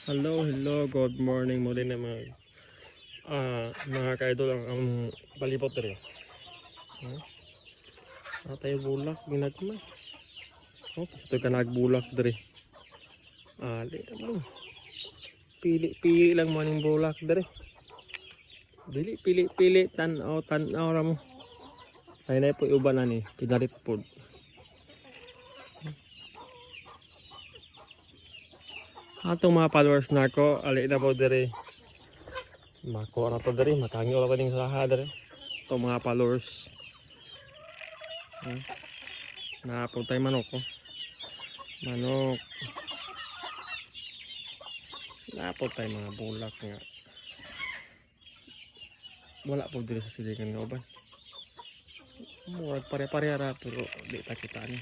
Hello, good morning muli na mga kaidol ang palibot rin. Tayo bulak, ginagmay. Pasito ka nagbulak rin. Ali mo. Pili lang mo ng bulak rin. Pili, tanaw ra mo. Tayo na po iuban na ni, kinarit po. Atong mga followers na ako, ali na po rin. Mako na to rin, matangi wala pa din sa lahat rin. Itong mga followers. Naapon tayo manok ko. Manok. Naapon tayo mga bulak nga. Wala po dito sa siligan nga uban. Murag pare-parehara pero di ta kita ni.